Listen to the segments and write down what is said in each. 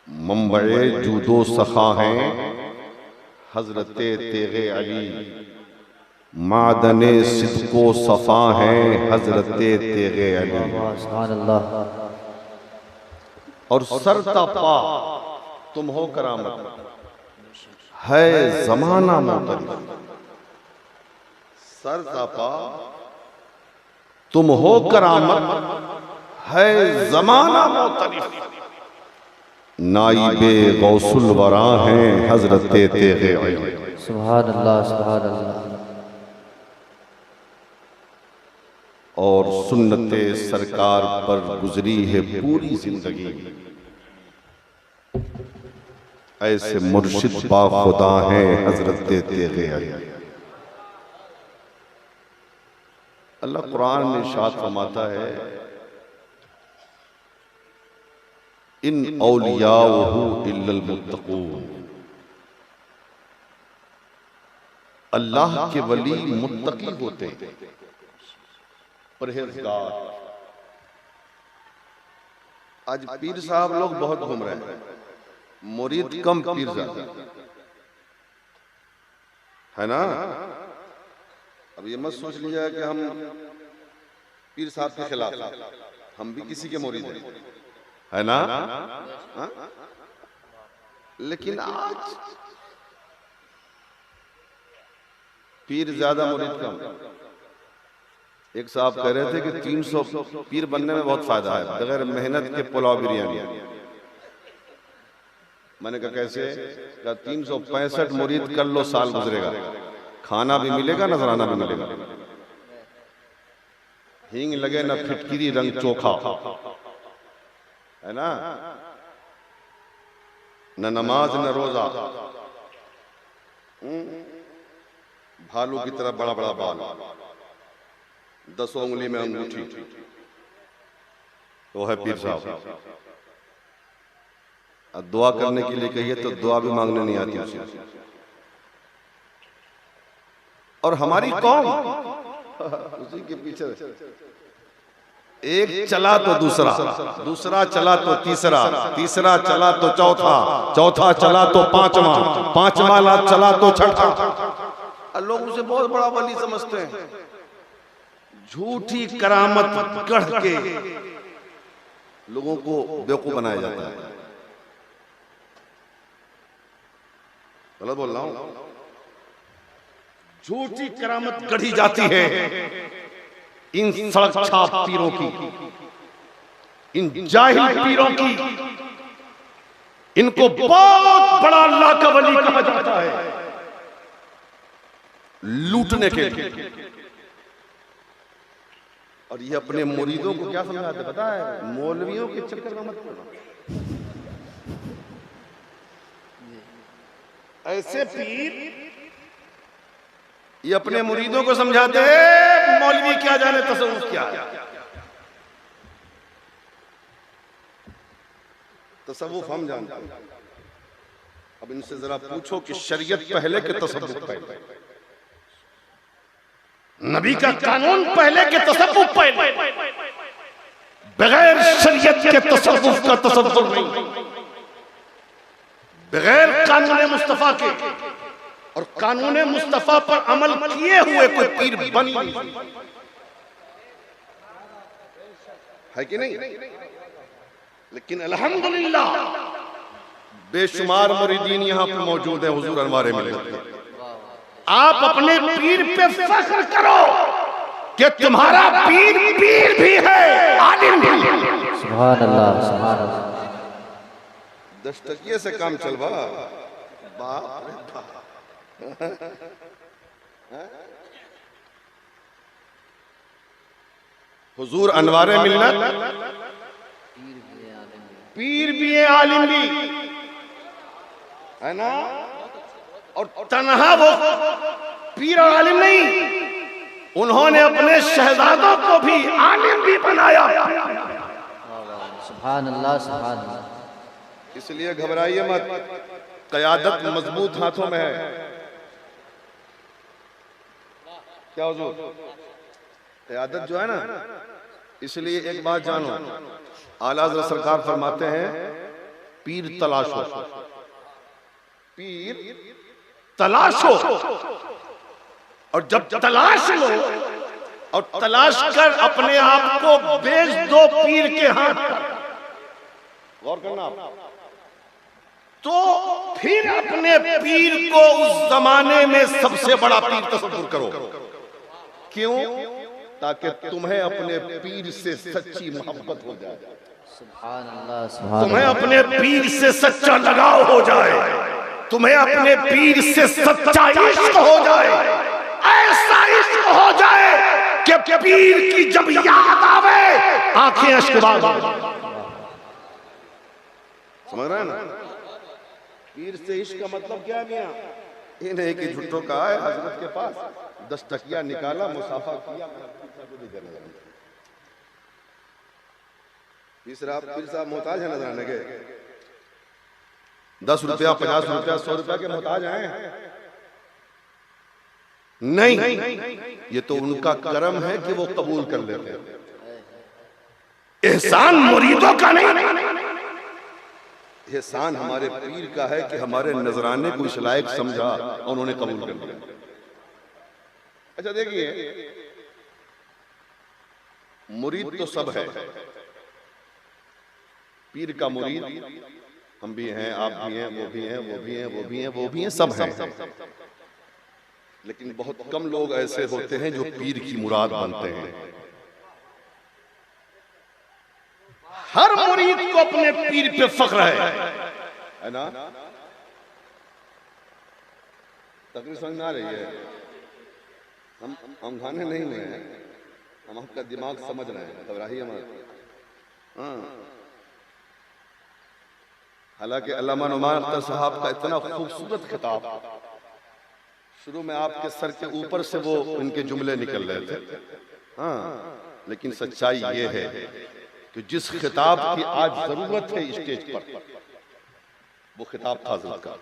मंबए judo सखा हैं हजरते तेगे अली, मादने सिद्को सफा हैं हजरते तेगे अली। और सरता पा तुम हो करामत, है जमाना मोतरिफ। सरता पा तुम हो करामत, है जमाना मोतरिफ। नाइबे गौसुल वरा हैं हजरते तेगे अली। सुभान अल्लाह, सुभान अल्लाह। और सुन्नते सरकार पर गुजरी है पूरी जिंदगी, ऐसे मुर्शिद बाखुदा हैं हजरते तेगे अली। अल्लाह कुरान में इरशाद फरमाता है, इन औलियाहु इल्लल मुत्तकून। अल्लाह के वली मुत्तकी होते हैं, परहेजगार। आज पीर साहब लोग बहुत घूम रहे हैं, मुरीद कम, पीर ज्यादा, है ना। अब ये मत सोच लीजिए कि हम पीर साहब के खिलाफ हैं, हम भी किसी के मुरीद हैं, है ना। हा? लेकिन आज पीर ज्यादा मुरीद कम। एक साहब कह रहे थे कि 300 पीर बनने में बहुत फायदा है, बगैर मेहनत के पुलाव बिरयानी। मैंने कहा कैसे? कहा 365 मुरीद कर लो, साल गुजरेगा, खाना भी मिलेगा, नजराना भी मिलेगा। हींग लगे ना फिटकिरी रंग चोखा, है ना। न नमाज न रोजा, भालू की तरह बड़ा बड़ा बाल, 10 उंगली में अंगूठी, वो है पीर साहब। अब दुआ करने के लिए कहिए तो दुआ भी मांगने नहीं आती उसे। और हमारी कौम उसी के पीछे, एक चला तो दूसरा, दूसरा चला तो तीसरा, तीसरा चला तो चौथा, चौथा चला तो पांचवा, पांचवा चला तो छठा। लोग उसे बहुत बड़ा वली समझते हैं। झूठी करामत गढ़ के लोगों को बेवकूफ बनाया जाता है। गलत बोल रहा हूं? झूठी करामत गढ़ी जाती है इन सड़क छाप पीरों की, इन जाहिल पीरों की। इनको बहुत बड़ा अल्लाह का वली कहा जाता है, लूटने के लिए। और ये अपने मुरीदों को क्या समझाते पता है? मौलवियों के चक्कर में मत पड़ो। ऐसे पीर ये अपने मुरीदों को समझाते हैं, मौलवी क्या जाने तसव्वुफ क्या है। तसव्वुफ हम जानते हैं। अब इनसे जरा पूछो कि शरीयत पहले के तसव्वुफ पहले, नबी का कानून पहले के तसव्वुफ पहले, बगैर शरीयत के तसव्वुफ का तसव्वुर नहीं। बगैर कानून मुस्तफा के और कानून मुस्तफा पर अमल किए हुए कोई पीर बनी है कि नहीं? लेकिन अल्हम्दुलिल्लाह बेशुमार मुरीदीन यहाँ पर मौजूद है हुजूर अनवारे मिल्लत। आप अपने पीर पे फख्र करो कि तुम्हारा पीर पीर भी है, आलिम भी है। सुभान अल्लाह, सुभान अल्लाह। दस्तकिये से काम चलवा, बाप रे बाप। हुजूर अनवारे मिल्लत पीर भी है, आलिम भी है ना। और तन्हा वो पीर और आलिम नहीं, उन्होंने अपने शहजादों को भी आलिम भी बनाया। सुभान अल्लाह, सुभान अल्लाह। इसलिए घबराइए मत, क़यादत मजबूत हाथों में है। क्या हुजूर? क़यादत जो है ना, इसलिए एक बात जानो, आला हज़रत सरकार फरमाते हैं पीर तलाशो, पीर तलाशो, और जब तलाश लो और तलाश कर अपने आप को बेच दो पीर के हाथ पर, गौर करना आप, तो फिर अपने पीर को उस जमाने में सबसे बड़ा पीर तस्वुर करो। क्यों? ताकि तुम्हें अपने पीर से सच्ची मोहब्बत हो जाए, सुभान अल्लाह, सुभान तुम्हें अल्लाह। अपने पीर से सच्चा लगाव हो जाए, तुम्हें अपने पीर से सच्चा इश्क हो जाए, ऐसा इश्क हो जाए कि पीर की जब याद आवे आंखें अश्कबाज। समझ रहे हैं ना? पीर से इश्क का मतलब क्या है मियां? ये नहीं कि झुट्टों का आए हजरत के पास 10 टकिया निकाला, मुसाफा किया, पीर साहब मोहताज है नजर आने के, 10 रुपया 50 रुपया 100 रुपया के मोहताज हैं? नहीं, ये तो उनका करम है कि वो कबूल कर लेते हैं। एहसान मुरीदों का नहीं, एहसान हमारे पीर का है कि हमारे नजराने को इस लायक समझा और उन्होंने कबूल कर लिया। अच्छा देखिए, मुरीद तो सब है, पीर का मुरीद हम भी हैं, आप भी हैं, वो भी हैं, वो भी हैं, वो भी हैं, वो भी हैं, सब हैं। लेकिन बहुत कम लोग ऐसे होते हैं जो पीर की मुराद बनते हैं। हर मुरीद को अपने पीर पे फख्र है ना? तकलीफ समझ में आ रही है? हम खाने नहीं हुए हैं, हम आपका दिमाग समझ रहे हैं, घबराइए मत। हालांकि अल्लामा नुमान अख्तर साहब का इतना खूबसूरत खिताब, शुरू में आपके सर के ऊपर से वो इनके जुमले निकल रहे थे, लेकिन सच्चाई ये है कि जिस खिताब की आज जरूरत है स्टेज पर, वो खिताब था हज़रत का।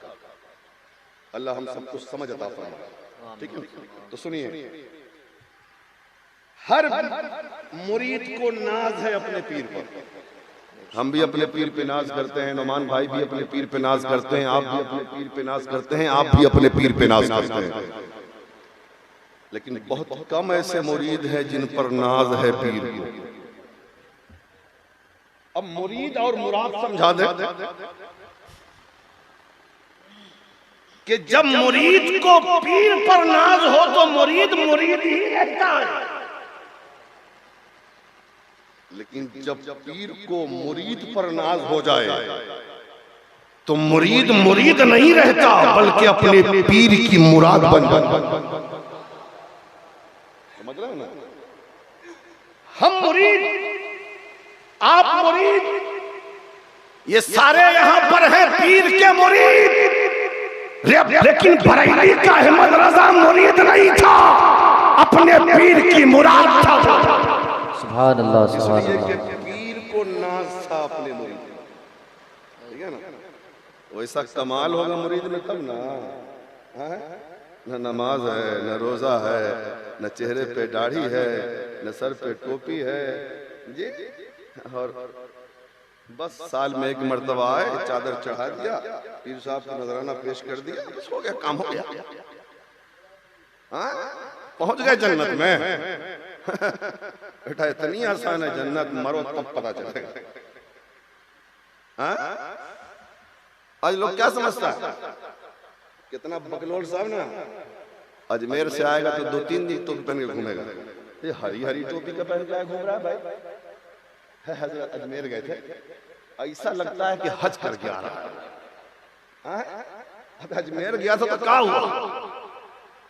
अल्लाह हम सब कुछ समझ अता फरमाए, ठीक है? तो सुनिए, हर मुरीद को नाज है अपने पीर पर। हम भी अपने पीर पे नाज करते हैं, नुमान भाई भी अपने पीर पे नाज करते हैं, आप भी अपने पीर पे नाज करते हैं, आप भी अपने पीर पे नाज करते हैं। लेकिन बहुत कम ऐसे मुरीद हैं जिन पर नाज है पीर को। अब मुरीद और मुराद समझा दे कि जब मुरीद को पीर पर नाज हो तो मुरीद मुरीद ही रहता है, लेकिन जब पीर को मुरीद पर नाज हो जाए तो मुरीद मुरीद नहीं रहता, बल्कि अपने पीर की मुराद बन जाता। समझ रहे हो ना? हम मुरीद, आप मुरीद, ये सारे यहां पर हैं पीर के मुरीद, लेकिन बरेली का अहमद रजा मुरीद नहीं था, अपने पीर की मुराद था। सुभान अल्लाह, सुभान अल्लाह। पीर को नाज था अपने मुरीद, ठीक है ना? वैसा कमाल होगा मुरीद में तब ना, न नमाज है, न रोजा है, न चेहरे पे दाढ़ी है, न सर पे टोपी है जी, और बस साल में एक मर्तबा आए, चादर चढ़ा दिया, पीर साहब को नजराना पेश कर दिया, बस हो गया, काम हो गया, पहुंच गए जन्नत में। बेटा इतनी आसान है जन्नत, मरो तब पता चलेगा। आज लोग क्या समझता है? कितना बकलोल साहब ना अजमेर से आएगा तो 2-3 दिन टोपी पहन के घूमेगा। ये हरी हरी टोपी का पहन के घूम रहा है भाई। हजरत अजमेर गए थे, ऐसा लगता है कि हज करके आ रहा है। अजमेर गया था तो क्या हुआ?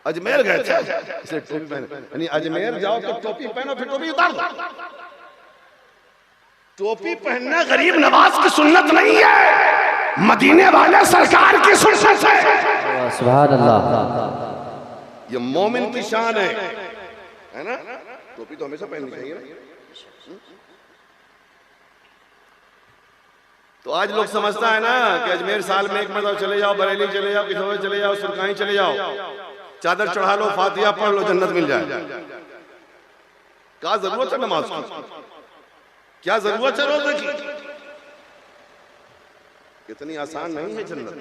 अजमेर गए थे इसलिए टोपी पहने, यानी अजमेर जाओ तो टोपी पहनो, फिर टोपी उतार दो। टोपी पहनना गरीब नवाज की सुन्नत नहीं है, मदीने वाले सरकार की सुन्नत है। सुभान अल्लाह। ये मोमिन की शान है ना? टोपी तो हमेशा पहननी चाहिए ना। तो आज लोग समझता है ना कि अजमेर साल में एक मरतबा चले जाओ, बरेली चले जाओ, किशोर चले जाओ, सुरकाई चले जाओ, चादर चढ़ा लो, फातिहा पढ़ लो, जन्नत मिल जाए। क्या जरूरत है नमाज की? क्या जरूरत है रोजे की? इतनी आसान नहीं है जन्नत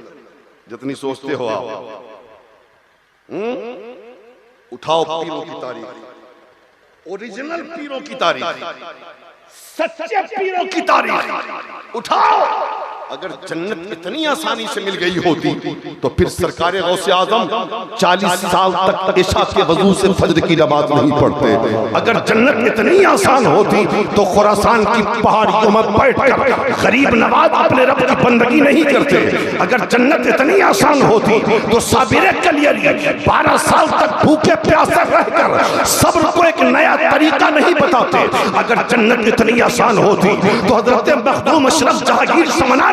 जितनी सोचते हो आप। उठाओ पीरों की तारीख, ओरिजिनल पीरों की तारीख, सच्चे पीरों की तारीख उठाओ। अगर जन्नत इतनी आसानी से मिल गई होती तो फिर सरकार गौसे आजम 40 साल तक इशा के वजू से फज्र की नमाज नहीं पढ़ते। अगर जन्नत इतनी आसान होती तो खुरासान की पहाड़ियों में बैठकर गरीब नवाज अपने रब की बंदगी नहीं करते। अगर जन्नत इतनी आसान होती तो साबिर कलियरी 12 साल तक भूखे प्यासे रहकर सब्र को एक नया तरीका नहीं बताते। अगर जन्नत इतनी आसान होती तो हजरत मखदूम अशरफ जहांगीर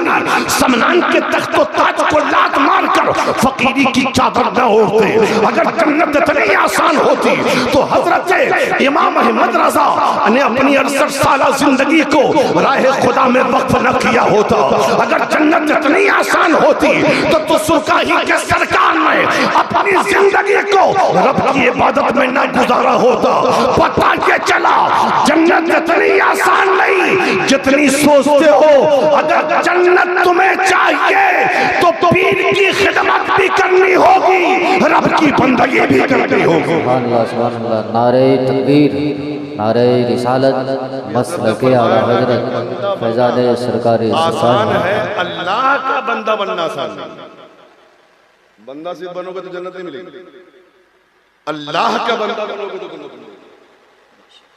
समनान के तख्तो ताज को लात मारकर फकीरी की चादर न ओढ़ते। अगर जन्नत इतनी आसान होती तो हजरत इमाम अहमद रजा ने अपनी 68 साल जिंदगी को राह खुदा में वक्फ न किया होता। अगर जन्नत इतनी आसान होती तो सुरकाही के सरकार ने अपनी जिंदगी को रब की इबादत में न गुजारा होता। पता के चला जन्नत इतनी आसान नहीं जितनी सोचते हो। अगर जन्नत तुम्हें चाहिए तो पीर की खिदमत भी करनी होगी, रब की बंदगी भी करनी होगी। सुभान अल्लाह, सुभान अल्लाह। नारे तकबीर, नारे रिसालत, मसलके आला हजरत फैजाने सरकारी। आसान है अल्लाह का बंदा बनना, आसान नहीं। बंदा सिर्फ बनोगे तो जन्नत नहीं मिलेगी, अल्लाह का बंदा बनोगे तो जन्नत मिलेगी।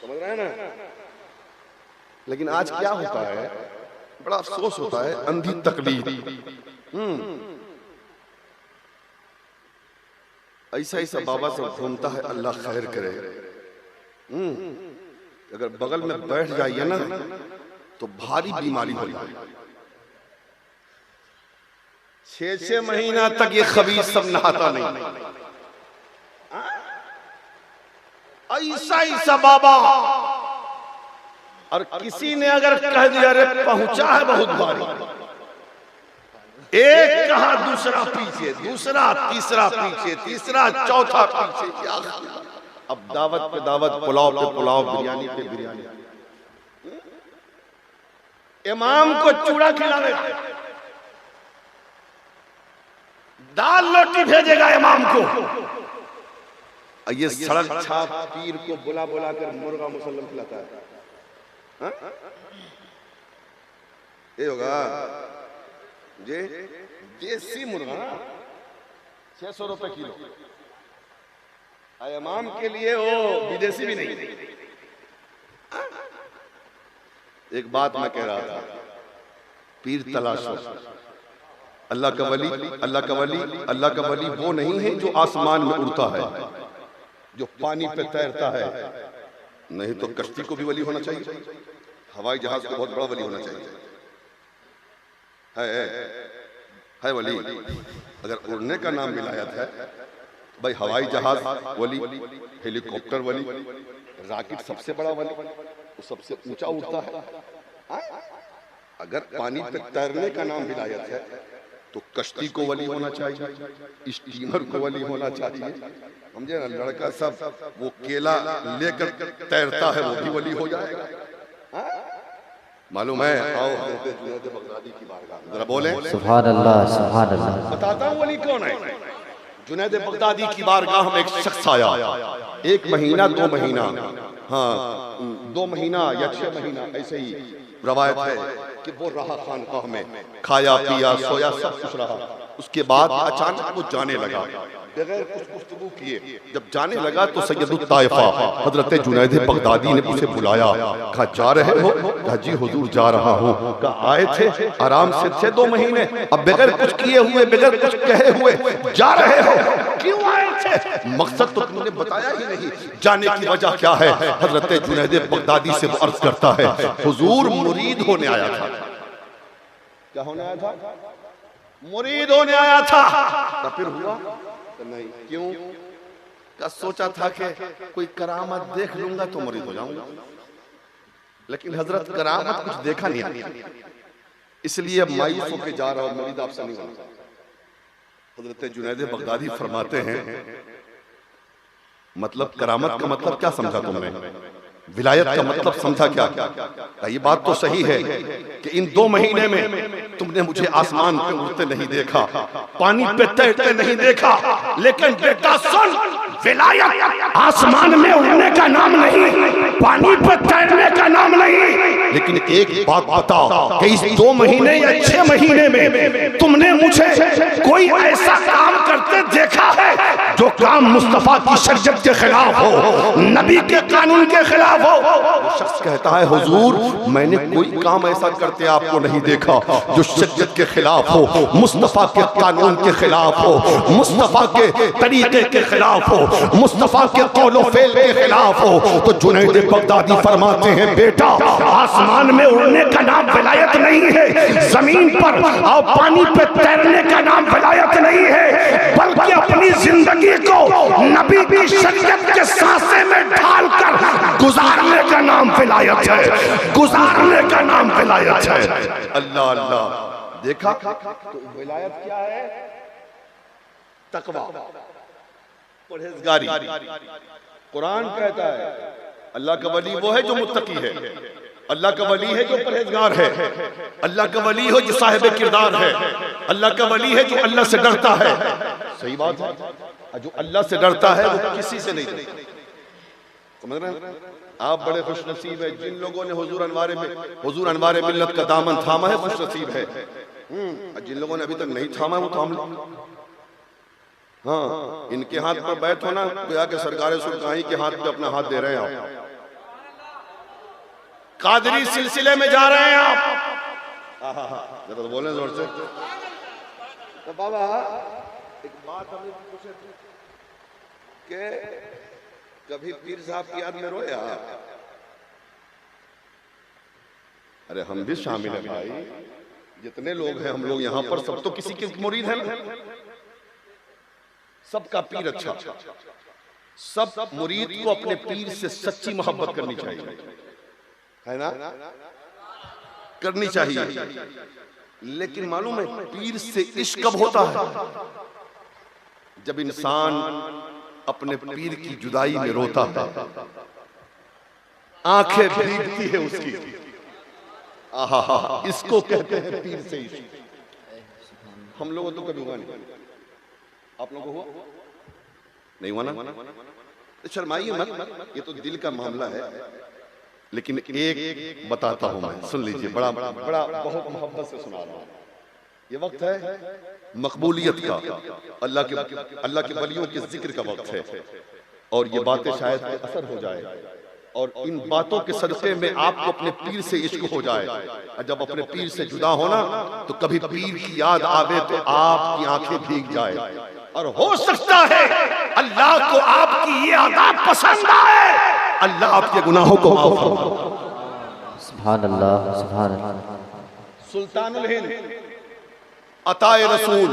समझ रहे हैं ना? लेकिन आज क्या होता है, बड़ा अफसोस होता है, अंधी तकलीद। ऐसा ऐसा बाबा सब घूमता है, अल्लाह खैर करे। अगर बगल में बैठ जाइए ना तो भारी बीमारी हो जाए। 6 महीना तक ये खबीस सब नहाता नहीं। ऐसा ऐसा बाबा, और किसी ने अगर कह दिया अरे पहुंचा है बहुत भारी, एक कहा दूसरा पीछे, दूसरा तीसरा पीछे, तीसरा चौथा पीछे, क्या अब दावत पे दावत, पुलाव पे पुलाव, बिरयानी पे बिरयानी। इमाम को चूड़ा खिलावे, दाल रोटी भेजेगा इमाम को। ये सड़क छाप पीर को बुला बुला कर मुर्गा मुसल्लम खिलाता है। ये होगा जी देसी मुर्गा 600 रुपए किलो, इमाम के लिए वो विदेशी भी नहीं। एक बात मैं कह रहा था, पीर तलाशो। अल्लाह का वली, अल्लाह का वली, अल्लाह का वली वो नहीं है जो आसमान में उड़ता है, जो पानी पे तैरता है। नहीं तो कश्ती को भी वली होना चाहिए, हवाई जहाज को बहुत बड़ा वली होना चाहिए। है वली। अगर उड़ने का नाम विलायत है भाई, हवाई जहाज वली, हेलीकॉप्टर वली, रॉकेट सबसे बड़ा वली, वो सबसे ऊंचा उड़ता है। अगर पानी पे तैरने का नाम विलायत है तो कश्ती को वली होना चाहिए, स्टीमर को वली होना चाहिए। समझे ना? लड़का सब वो केला लेकर तैरता है वो भी वली हो जाएगा। मालूम है? आओ जुनैद बगदादी की बारगाह जरा बोले सुभान अल्लाह, सुभान अल्लाह। बताता हूँ वली कौन है। जुनैद बगदादी की बारगाह में एक शख्स आया, 1 महीना 2 महीना, हाँ 2 महीना या 6 महीना ऐसे ही रवायत है कि वो रहा खानकाह में, खाया पिया सोया सब कुछ रहा। उसके बाद अचानक वो जाने लगा बगैर कुछ गुफ्तगू किए। जब जाने लगा तो सैयदुत ताइफा हजरत जुनैद बगदादी ने उसे बुलाया। कहा जा रहे हो? कहा जी हुजूर जा रहा हूँ। कहा आए थे आराम से थे 2 महीने, अब बगैर कुछ किए हुए, बगैर कुछ कहे हुए जा रहे हो, क्यों आए थे? मकसद तो तुमने बताया ही नहीं, जाने की वजह क्या है? हजरत जुनैद बगदादी से वो अर्ज करता है हुजूर मुरीद होने आया था। क्या होने आया था? मुरीद होने आया था। तो फिर हुआ नहीं, क्यों? का सोचा था कि कोई करामत देख लूंगा तो मुरीद हो जाऊंगा, लेकिन हजरत करामत कुछ देखा नहीं, इसलिए अब मायूस होकर जा रहा हूं, मुरीद आपसे नहीं होना। हजरत जुनैद बगदादी फरमाते हैं मतलब करामत का मतलब क्या समझा तुमने? विलायत का मतलब समझा क्या? ये बात तो सही है कि इन 2 महीने में तुमने मुझे आसमान पे उड़ते नहीं देखा, पानी पे तैरते नहीं देखा, लेकिन बेटा सुन, विलायत आसमान में उड़ने का नाम नहीं, पानी पे तैरने का नाम नहीं। लेकिन एक बात बताओ कि इस 2 महीने या 6 महीने में तुमने मुझे कोई ऐसा काम करते देखा है जो काम मुस्तफा की शरीयत के खिलाफ हो, नबी के कानून के खिलाफ हो? वो शख्स कहता है हुजूर मैंने कोई काम ऐसा करते आपको नहीं देखा जो शरीयत के खिलाफ हो, मुस्तफा के कानून के खिलाफ हो, मुस्तफा के तरीके के खिलाफ हो, मुस्तफा के कौलो फेल के खिलाफ हो। तो जुनैद बगदादी फरमाते हैं बेटा आसमान में उड़ने का नाम विलायत नहीं है, जमीन पर और पानी पे तैरने का नाम विलायत नहीं है, बल्कि अपनी जिंदगी को नबी की शरीयत के सांसे में ढालकर गुजारने का नाम विलायत है, गुजारने का नाम विलायत है। अल्लाह अल्लाह। देखा तो विलायत क्या है? तकवा, परहेजगारी। कुरान कहता है अल्लाह का वली वो है जो मुत्तकी है, अल्लाह का वली है जो परहेजगार है, अल्लाह का वली हो जो साहिब किरदार है, अल्लाह का वली है जो अल्लाह से डरता है। सही बात है, जो अल्लाह से डरता है वो किसी से नहीं डरता। समझ रहे हैं? आप बड़े खुशनसीब है जिन लोगों ने हुजूर अनवारे मिल्लत का दामन थामा है, खुशनसीब है। जिन लोगों ने अभी तक नहीं थामा वो थाम लो। हाँ, इनके हाथ पर बैठ होना गोया के सरकार सुल्तानी के हाथ पे अपना हाथ दे रहे हैं आप, कादरी सिलसिले में जा रहे हैं आप। जरा बोले जोर से। तो बाबा एक बात हमें पूछे कि कभी पीर साहब की याद में रोया? अरे हम भी शामिल हैं भाई, जितने लोग हैं हम लोग यहाँ पर सब तो किसी के मुरीद हैं ना, सबका पीर अच्छा। सब मुरीद को अपने पीर से सच्ची मोहब्बत करनी चाहिए, है ना? करनी चाहिए। लेकिन मालूम है पीर से इश्क कब होता है? जब इंसान अपने पीर की जुदाई में रोता है, आंखें भीगती है उसकी। आहा, इसको कहते हैं पीर से इश्क। हम लोगों तो कभी हुआ नहीं, आप लोगों को हुआ नहीं? हुआ ना? शर्माइए मत, ये तो दिल का मामला है। लेकिन एक बताता हूं मैं, सुन लीजिए, बड़ा बहुत मोहब्बत से सुना रहा हूं। ये वक्त है मकबूलियत का, अल्लाह के वलियों के जिक्र का वक्त है, और ये बातें शायद असर हो जाए, और इन बातों के सदक़े में आपको अपने पीर से इश्क हो जाए। और जब अपने पीर से जुदा होना तो कभी पीर की याद आवे तो आपकी आंखें भीग जाए, और हो सकता है अल्लाह को आपकी ये अदा पसंद आए, अल्लाह आपके गुनाहों को माफ फरमाए। सुभान अल्लाह, सुभान अल्लाह। सुल्तानुल हिंद अताए रसूल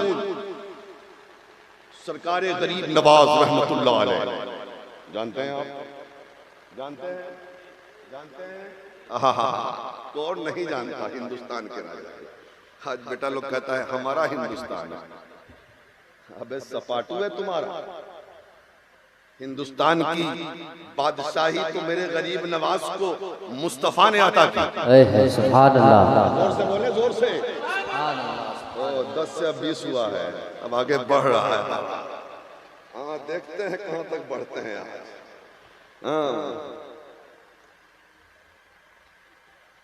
सरकारे गरीब नवाज रहमतुल्लाह अलैह, जानते हैं आप? जानते हैं? कौन नहीं जानता? हिंदुस्तान के राजा। आज बेटा लोग कहता है हमारा हिंदुस्तान है। अबे सपाटू है तुम्हारा। हिंदुस्तान की बादशाही तो मेरे गरीब नवाज को मुस्तफा ने अता की। सुभान अल्लाह। जोर से बोले, जोर से। 10 से 20 हुआ है, अब आगे बढ़ रहा है। हाँ, देखते हैं कहां तक बढ़ते हैं आज।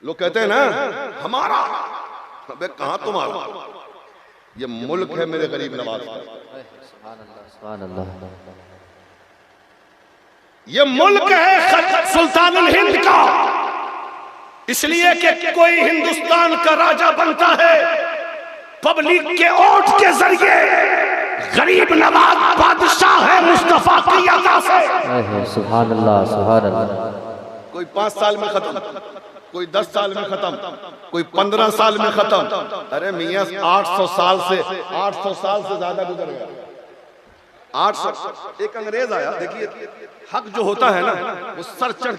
लोग कहते हैं ना हमारा, अबे कहां तुम्हारा? ये मुल्क है मेरे गरीब नवाज का। सुभान अल्लाह। ये मुल्क है सुल्तानुल हिंद का, इसलिए कि कोई हिंदुस्तान का राजा बनता है पब्लिक के वोट के जरिए। गरीब नवाज बादशाह है मुस्तफा की अता से। सुभान अल्लाह, सुभान अल्लाह। कोई 5 साल में खत्म, कोई 10 साल में खत्म, कोई 15 साल में खत्म। अरे मियां 800 साल से ज्यादा गुजर गया। 800। एक अंग्रेज आया, देखिए हक जो होता है ना वो सर चढ़